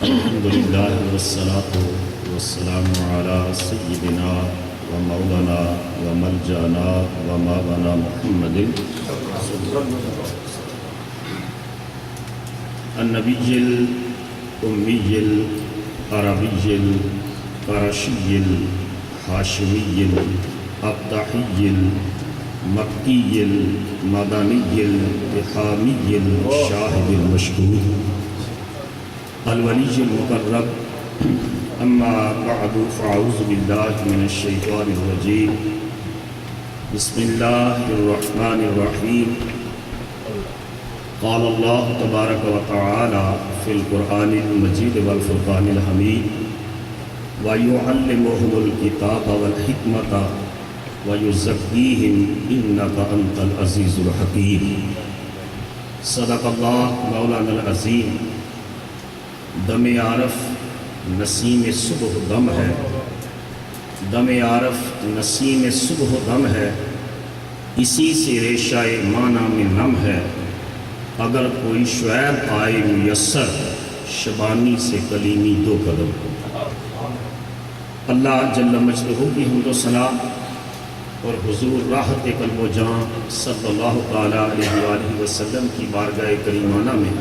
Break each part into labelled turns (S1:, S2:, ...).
S1: الحمد لله والصلاة والسلام على سيدنا ومولانا وملجأنا ومولانا محمد النبي الأمي العربي القرشي الهاشمي الأبطحي المكي المدني الإحامي الشاهد المشهود الولي المقرب أما بعد فأعوذ بالله من الشيطان الرجيم بسم الله الرحمن الرحيم قال الله تبارك وتعالى في القرآن المجيد والفرقان الحميد ويعلمهم الكتاب والحكمة ويزكيهم إنك أنت العزيز الحكيم صدق الله مولانا العظيم دم عارف نسیم صبح دم ہے، دم عارف نسیم صبح دم ہے، اسی سے ریشہ معنی میں نم ہے، اگر کوئی شعیب آئے میسر شبانی سے کلیمی دو قدم ہو۔ اللہ جل مجدہ کی حمد و ثنا اور حضور راحت قلب و جان صلی اللہ تعالیٰ علیہ وآلہ وسلم کی بارگاہ کریمانہ میں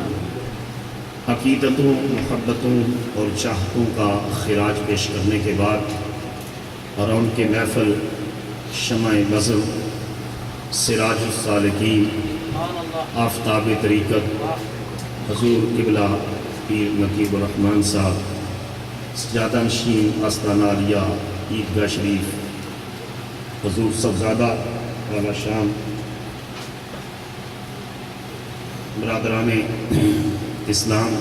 S1: عقیدتوں، محبتوں اور چاہتوں کا خراج پیش کرنے کے بعد اور ان کے محفل شمع بزم سراج السالکین آفتاب طریقت حضور قبلہ پیر نقیب الرحمن صاحب سجادہ نشین آستانہ عالیہ عیدگاہ شریف حضور صاحبزادہ والا شام برادران اسلام،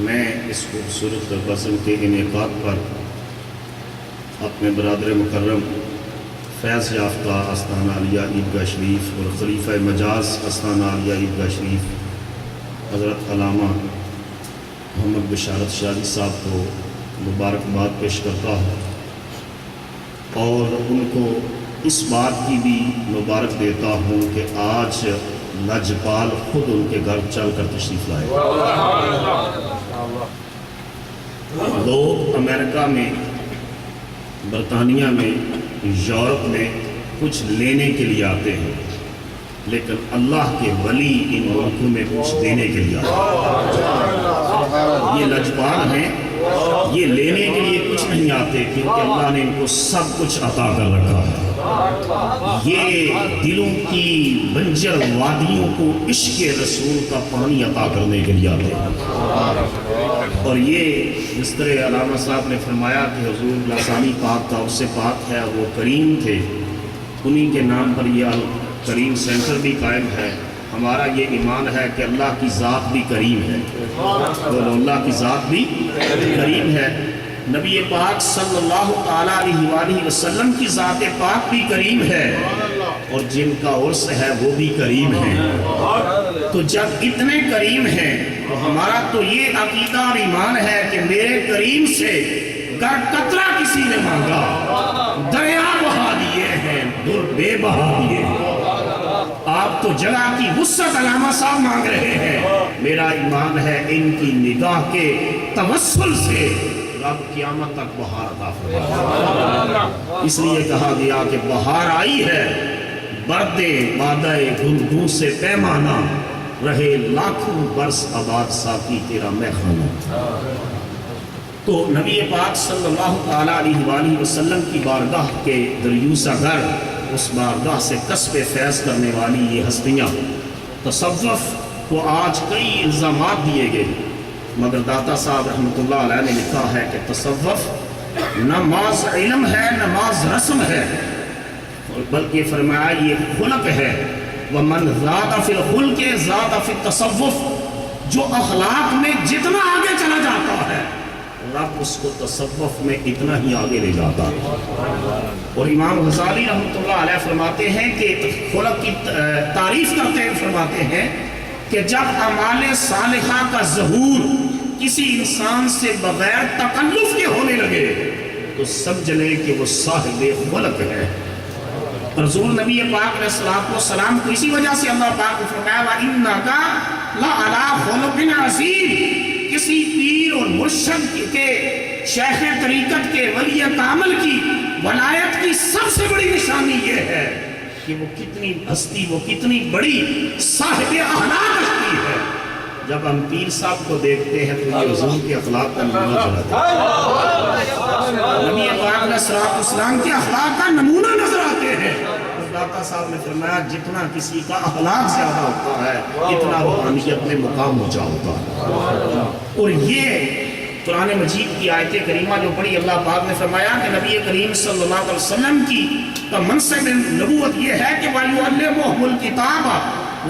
S1: میں اس خوبصورت بزم کے انعقاد پر اپنے برادر مکرم فیض یافتہ آستانہ عالیہ عیدگاہ شریف اور خلیفہ مجاز آستانہ عالیہ عیدگاہ شریف حضرت علامہ محمد بشارت شاہی صاحب کو مبارکباد پیش کرتا ہوں اور ان کو اس بات کی بھی مبارک دیتا ہوں کہ آج لجپال خود ان کے گھر چل کر تشریف لائے۔ لوگ امریکہ میں، برطانیہ میں، یورپ میں کچھ لینے کے لیے آتے ہیں، لیکن اللہ کے ولی ان ملکوں میں کچھ دینے کے لیے آتے ہیں۔ یہ لجپال ہیں، یہ لینے کے لیے کچھ نہیں آتے کیونکہ اللہ نے ان کو سب کچھ عطا کر رکھا ہے۔ یہ دلوں کی بنجر وادیوں کو عشق رسول کا پانی عطا کرنے کے لیے آتے ہیں۔ اور یہ جس طرح علامہ صاحب نے فرمایا کہ حضور لسانی پاک کا اس سے پاک ہے، وہ کریم تھے، انہی کے نام پر یہ کریم سینٹر بھی قائم ہے۔ ہمارا یہ ایمان ہے کہ اللہ کی ذات بھی کریم ہے اور اللہ کی ذات بھی کریم ہے۔ نبی پاک صلی اللہ تعالیٰ علیہ وآلہ وسلم کی ذات پاک بھی کریم ہے اور جن کا عرص ہے وہ بھی کریم ہے۔ تو جب اتنے کریم ہیں تو ہمارا تو یہ عقیدہ اور ایمان ہے کہ میرے کریم سے گر قطرہ کسی نے مانگا دریا بہا دیے ہیں، در بے بہا دیے ہیں۔ آپ تو جگہ کی وسعت علامہ صاحب مانگ رہے ہیں، میرا ایمان ہے ان کی نگاہ کے توسل سے رب قیامت تک بہار عطا فرمائے۔ اس لیے کہا گیا کہ بہار آئی ہے، بردے بادئے گلگوں سے پیمانہ، رہے لاکھوں برس آباد ساقی تیرا میخانہ۔ تو نبی پاک صلی اللہ تعالیٰ علیہ وآلہ وسلم کی بارگاہ کے دریوسہ گھر، اس بارگاہ سے کسب فیض کرنے والی یہ ہستیاں، تصوف کو آج کئی الزامات دیے گئے، مگر داتا صاحب رحمۃ اللہ علیہ نے لکھا ہے کہ تصوف نہ محض علم ہے نہ محض رسم ہے، بلکہ فرمایا یہ خلق ہے۔ وَمَنْ زَادَ فِي الْخُلْقِ زَادَ فِي التَّصَوُّفِ، جو اخلاق میں جتنا آگے چلا جاتا ہے رب اس کو تصوف میں اتنا ہی آگے لے جاتا ہے۔ اور امام غزالی رحمۃ اللہ علیہ فرماتے ہیں کہ خلق کی تعریف کرتے ہیں، فرماتے ہیں کہ جب اعمال صالحہ کا ظہور کسی انسان سے بغیر تکلف کے ہونے لگے تو سمجھ لیں کہ وہ صاحب خلق ہے۔ رسول نبی پاک علیہ السلام کو اسی وجہ سے اللہ پاک نے فرمایا وَإِنَّكَ لَعَلَىٰ خُلُقٍ عَظِيمٍ، کسی پیر اور مرشد کے شیخ طریقت کے ولی کامل کی ولایت کی سب سے بڑی نشانی یہ ہے کہ وہ کتنی ہستی، وہ کتنی بڑی صاحب اخلاق ہستی ہے۔ جب ہم پیر صاحب کو دیکھتے ہیں تو یہ حضور کے اخلاق کا نمونہ نظر آتا ہے، نبی پاک علیہ السلام کے اخلاق کا نمونہ نظر آتے ہیں۔ داتا صاحب نے فرمایا جتنا کسی کا اخلاق زیادہ ہوتا ہے اتنا روحانیت میں مقام اونچا ہوتا ہے۔ اور یہ قرآن مجید کی آیت کریمہ جو پڑھی، اللہ پاک نے فرمایا کہ نبی کریم صلی اللہ علیہ وسلم کی منصب نبوت یہ ہے کہ وَيُعَلِّمُهُمُ الْكِتَابَ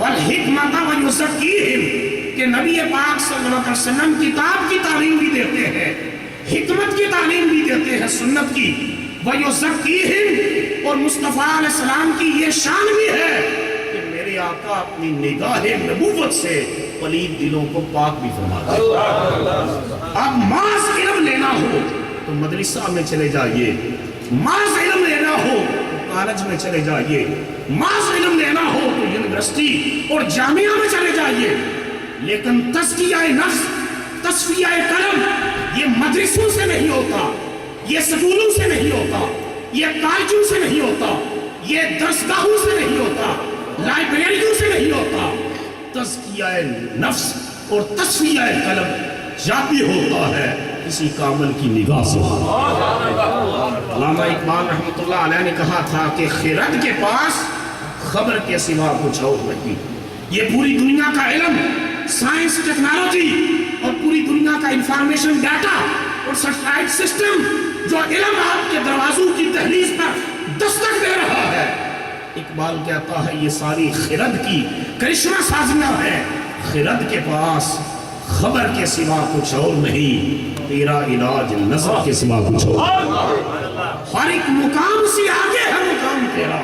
S1: وَالْحِكْمَةَ وَيُزَكِّيهِمْ، کہ نبی پاک صلی اللہ علیہ وسلم کتاب کی تعلیم بھی دیتے ہیں، حکمت کی تعلیم بھی دیتے ہیں، سنت کی، وَيُزَكِّيهِمْ، اور مصطفیٰ علیہ السلام کی یہ شان بھی ہے کہ میرے آقا اپنی نگاہ نبوت سے پلید دلوں کو پاک بھی فرماتے ہیں۔ اب محض علم لینا ہو تو مدرسہ میں چلے جائیے، محض علم لینا ہو تو کالج میں چلے جائیے، محض علم لینا ہو تو یونیورسٹی اور جامعہ میں چلے جائیے، لیکن تزکیہ نفس، تصفیہ قلم یہ مدرسوں سے نہیں ہوتا، یہ سکولوں سے نہیں ہوتا، یہ کالجوں سے نہیں ہوتا، یہ درسگاہوں سے نہیں ہوتا، لائبریریوں سے نہیں ہوتا۔ تزکیہ نفس اور تصفیہ قلب جاتی ہوتا ہے کسی کامل کی نگاہ سے۔ علامہ اقبال رحمۃ اللہ علیہ نے کہا تھا کہ خرد کے پاس خبر کے سوا کچھ اور نہیں۔ یہ پوری دنیا کا علم، سائنس، ٹیکنالوجی اور پوری دنیا کا انفارمیشن ڈیٹا اور سیٹلائٹ سسٹم جو علم آپ کے دروازوں کی دہلیز پر دستک دے رہا ہے، اقبال کہتا ہے یہ ساری خرد کی کرشمہ سازیاں ہیں۔ خرد کے پاس خبر کے سوا کچھ اور نہیں، تیرا علاج نظر کے سوا کچھ اور۔ ہر ایک مقام سے آگے ہے مقام تیرا،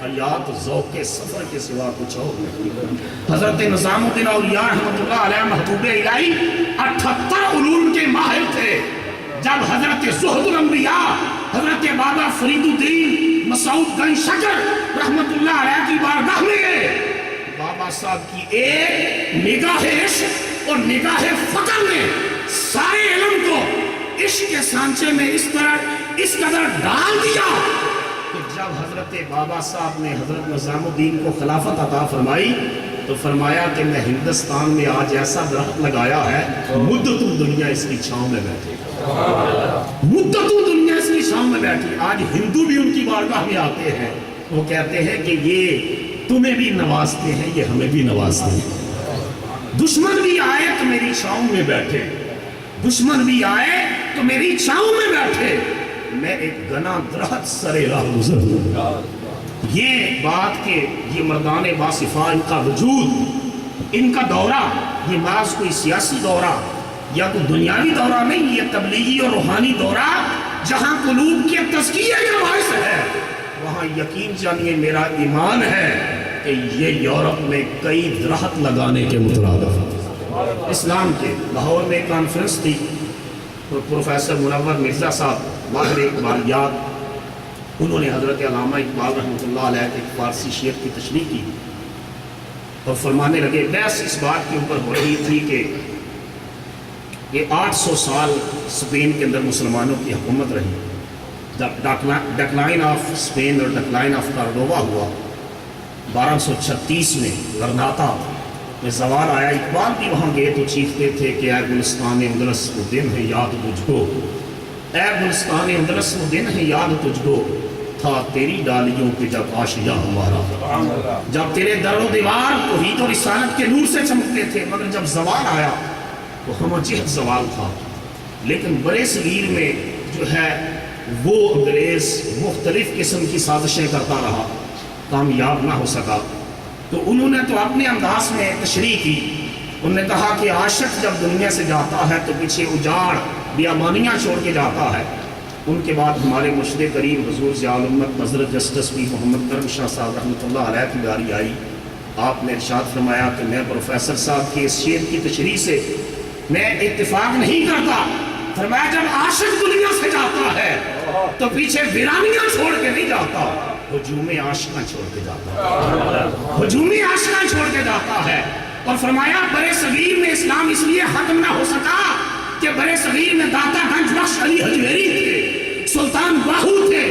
S1: حیات ذوق کے سفر کے سوا کچھ اور نہیں۔ حضرت نظام الدین اولیاء رحمۃ اللہ علیہ محبوب الہی 78 علوم کے ماہر تھے۔ جب حضرت زہد الانبیاء حضرت بابا فرید الدین مسعود گنج شکر رحمت اللہ علیہ کی بارگاہ میں گئے، بابا صاحب کی ایک نگاہ عشق اور نگاہ فقر نے سارے علم کو عشق کے سانچے میں اس قدر ڈال دیا کہ جب حضرت بابا صاحب نے حضرت نظام الدین کو خلافت عطا فرمائی تو فرمایا کہ میں ہندوستان میں آج ایسا درخت لگایا ہے مدتوں دنیا اس کی چھاؤں میں بیٹھے، مدتوں دنیا اس کی چھاؤں میں بیٹھی۔ آج ہندو بھی ان کی بارگاہ میں آتے ہیں، وہ کہتے ہیں کہ یہ تمہیں بھی نوازتے ہیں، یہ ہمیں بھی نوازتے ہیں۔ دشمن بھی آئے تو میری چھاؤں میں بیٹھے، دشمن بھی آئے تو میری چھاؤں میں بیٹھے، میں ایک گنا درخت سرے راہ گزر ہوں۔ یہ بات کہ یہ مردان باصفا، ان کا وجود، ان کا دورہ، یہ محض کوئی سیاسی دورہ یا کوئی دنیاوی دورہ نہیں، یہ تبلیغی اور روحانی دورہ جہاں قلوب کے تزکیے کا باعث ہے، وہاں یقین جانیے میرا ایمان ہے کہ یہ یورپ میں کئی درخت لگانے کے مترادف۔ اسلام کے لاہور میں ایک کانفرنس تھی، پروفیسر منور مرزا صاحب ماہر اقبالیات، انہوں نے حضرت علامہ اقبال رحمۃ اللہ علیہ کے فارسی شعر کی تشریح کی اور فرمانے لگے، بحث اس بات کے اوپر ہو رہی تھی کہ یہ 800 سال اسپین کے اندر مسلمانوں کی حکومت رہی، جب ڈکلائن آف اسپین اور ڈکلائن آف کارڈووا ہوا 1236 میں غرناطہ میں زوال آیا، اقبال بھی وہاں گئے تو چیختے تھے کہ اے گلستان اندلس وہ دن ہے یاد تجھ کو، اے گلستان اندلس وہ دن ہے یاد تجھ کو، تھا تیری ڈالیوں پہ جب آشیاں ہمارا، جب تیرے در و دیوار توحید و رسالت کے نور سے چمکتے تھے، مگر جب زوال آیا تو ہم جہت زوال تھا۔ لیکن برے صغیر میں جو ہے وہ انگریز مختلف قسم کی سازشیں کرتا رہا، کامیاب نہ ہو سکا، تو انہوں نے تو اپنے انداز میں تشریح کی، انہوں نے کہا کہ عاشق جب دنیا سے جاتا ہے تو پیچھے اجاڑ بیامانیاں چھوڑ کے جاتا ہے۔ ان کے بعد ہمارے مرشد کریم حضور ضیاء الامت حضرت جسٹس پی محمد کرم شاہ صاحب رحمۃ اللہ علیہ کی باری آئی، آپ نے ارشاد فرمایا کہ میں پروفیسر صاحب کی اس شعر کی تشریح سے میں اتفاق نہیں کرتا، فرمایا جب عاشق دنیا سے جاتا ہے تو پیچھے ویرانیاں چھوڑ کے نہیں جاتا، ہجوم عاشقاں چھوڑ کے جاتا ہے، ہجوم عاشقاں چھوڑ کے جاتا ہے۔ اور فرمایا برے صغیر میں اسلام اس لیے ختم نہ ہو سکا کہ برے صغیر میں داتا گنج بخش علی حجویری تھے، سلطان باہو تھے،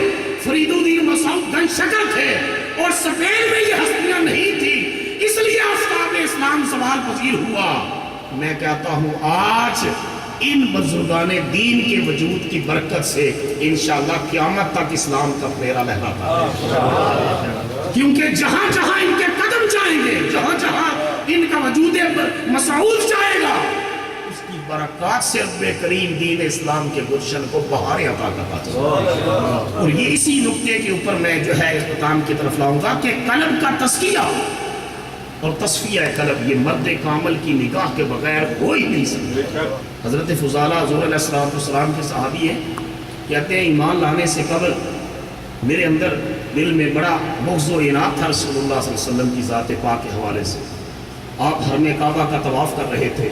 S1: فرید الدین مسعود گنج شکر تھے، اور سپین میں یہ ہستیاں نہیں تھی، اس لیے آفتاب اسلام زوال پذیر ہوا۔ میں کہتا ہوں آج ان بزرگان دین کے وجود کی برکت سے انشاءاللہ قیامت تک اسلام کا پھیرا لہراتا ہے، کیونکہ جہاں جہاں ان کے قدم جائیں گے، جہاں جہاں ان کا وجود مسعود جائے گا، اس کی برکات سے رب کریم دین اسلام کے گلشن کو بہاریں عطا کرتا ہے۔ اور یہ اسی نقطے کے اوپر میں جو ہے اختتام کی طرف لاؤں گا کہ قلب کا تزکیہ اور تصفیہ قلب یہ مرد کامل کی نگاہ کے بغیر ہو ہی نہیں سکتا۔ حضرت فضالہ حضور علیہ السلام کے صحابی ہیں، کہتے ہیں ایمان لانے سے قبل میرے اندر دل میں بڑا بغض و عناد تھا رسول اللہ صلی اللہ علیہ وسلم کی ذات پاک کے حوالے سے۔ آپ حرم کعبہ کا طواف کر رہے تھے،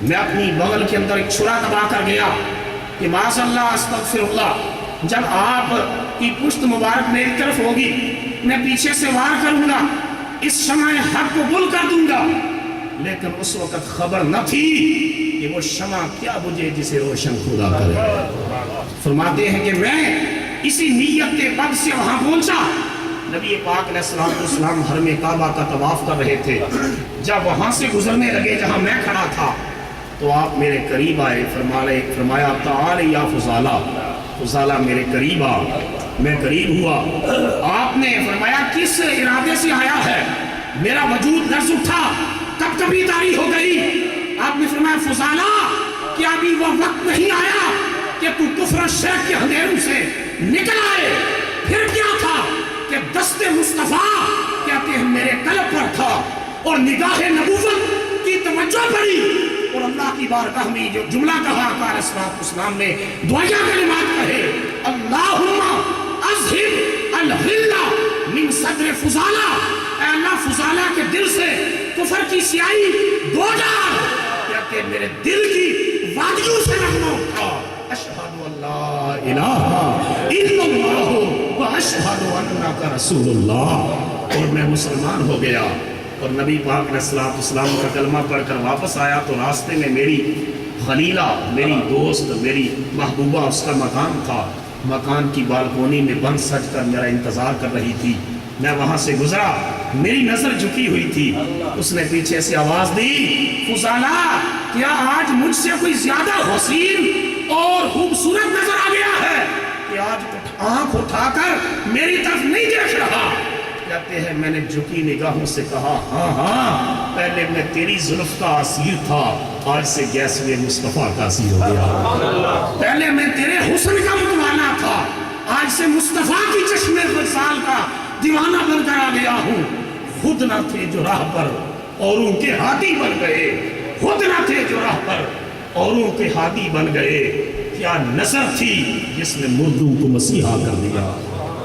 S1: میں اپنی بغل کے اندر ایک چھرا دبا کر گیا کہ معاذ اللہ استغفر اللہ، جب آپ کی پشت مبارک میری طرف ہوگی میں پیچھے سے وار کروں گا، اس شمع حق کو گل کر دوں گا۔ لیکن اس وقت خبر نہ تھی کہ وہ شمع کیا بجھے جسے روشن خدا کرے۔ فرماتے ہیں کہ میں اسی نیت بد سے وہاں پہنچا، نبی پاک علیہ السلام حرم کعبہ کا طواف کر رہے تھے، جب وہاں سے گزرنے لگے جہاں میں کھڑا تھا تو آپ میرے قریب آئے، فرمایا تعال یا فضالہ، فضالہ میرے قریب آ۔ میں قریب ہوا، آپ نے فرمایا کس ارادے سے آیا ہے؟ میرا وجود لرز اٹھا، کب کبھی تاری ہو گئی۔ آپ نے فرمایا فضالہ کیا ابھی وہ وقت نہیں آیا کہ تو کفر شرک کے اندھیروں سے نکل آئے؟ پھر کیا تھا کہ دست مصطفیٰ کہتے ہیں میرے قلب پر تھا، اور نگاہ نبوت کی توجہ پڑی، اور اللہ کی بارگاہ میں جو جملہ کہا آقا علیہ السلام نے دعائیہ کلمات کہے، اللہم اذہب الغلہ من صدر فضالہ، اے اللہ فضالہ کے دل سے کفر کی سیاہی دھو ڈال۔ کہتے ہیں میرے دل کی وادیوں سے نغمہ اٹھا، اشہد ان لا الہ الا اللہ و اشہد انک رسول اللہ، اور میں مسلمان ہو گیا۔ اور نبی پاک علیہ السلام کا کلمہ پڑھ کر واپس آیا تو راستے میں میری خلیلہ، میری دوست، میری محبوبہ، اس کا مکان تھا، مکان کی بالکونی میں بند سج کر میرا انتظار کر رہی تھی۔ میں وہاں سے گزرا، میری نظر جھکی ہوئی تھی، اس نے پیچھے سے آواز دی، فضالہ کیا آج مجھ سے کوئی زیادہ حسین اور خوبصورت نظر آ گیا ہے کہ آج آنکھ اٹھا کر میری طرف نہیں دیکھ رہا؟ کہتے ہیں میں نے جھکی نگاہوں سے کہا ہاں ہاں، پہلے میں تیری زلف کا اسیر تھا، آج سے گیسوئے مصطفیٰ کا اسیر ہو گیا۔ پہلے میں تیرے حسن کا متوانا تھا، آج سے مصطفیٰ کی چشم غزال کا دیوانہ بن کر آ گیا ہوں۔ خود نہ تھے جو راہ پر اوروں کے ہادی بن گئے، خود نہ تھے جو راہ پر اوروں کے ہادی بن گئے، کیا نظر تھی جس نے مردوں کو مسیحا کر دیا۔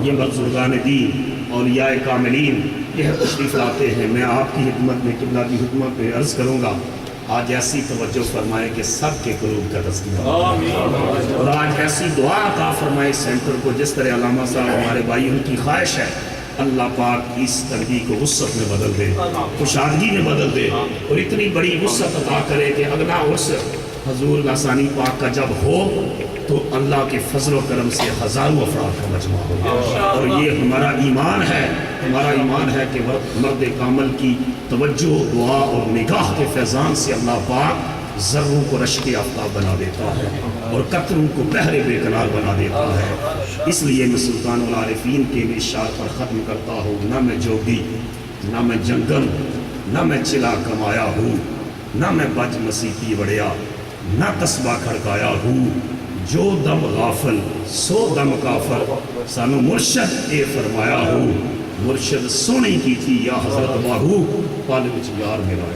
S1: یہ بزرگان دین اولیاء کاملین یہ تشریف لاتے ہیں، میں آپ کی خدمت میں قبلہ کی خدمت میں عرض کروں گا آج ایسی توجہ فرمائے کہ سب کے قلوب کا تذکرہ، اور آج ایسی دعا عطا فرمائے سینٹر کو جس طرح علامہ صاحب ہمارے بھائی ان کی خواہش ہے، اللہ پاک اس تنگی کو وسعت میں بدل دے، خوشادگی میں بدل دے، اور اتنی بڑی وسعت عطا کرے کہ اگلا عرس حضور لسانی پاک کا جب ہو تو اللہ کے فضل و کرم سے ہزاروں افراد کا مجمع ہو۔ اور یہ ہمارا ایمان ہے کہ مرد کامل کی توجہ، دعا اور نگاہ کے فیضان سے اللہ پاک ذروں کو رشک آفتاب بنا دیتا ہے اور قطروں کو بحر بے قرار بنا دیتا ہے۔ اس لیے میں سلطان العارفین کے اشعار پر ختم کرتا ہوں، نہ میں جوگی، نہ میں جنگل، نہ میں چلا کمایا ہوں، نہ میں بج مسیحی وڑیا، نہ تسبہ کھڑکایا ہوں، جو دم غافل سو دم کافر، سانو مرشد اے فرمایا ہوں، مرشد سونی کی تھی یا حضرت باہو، پال وچ یار میرا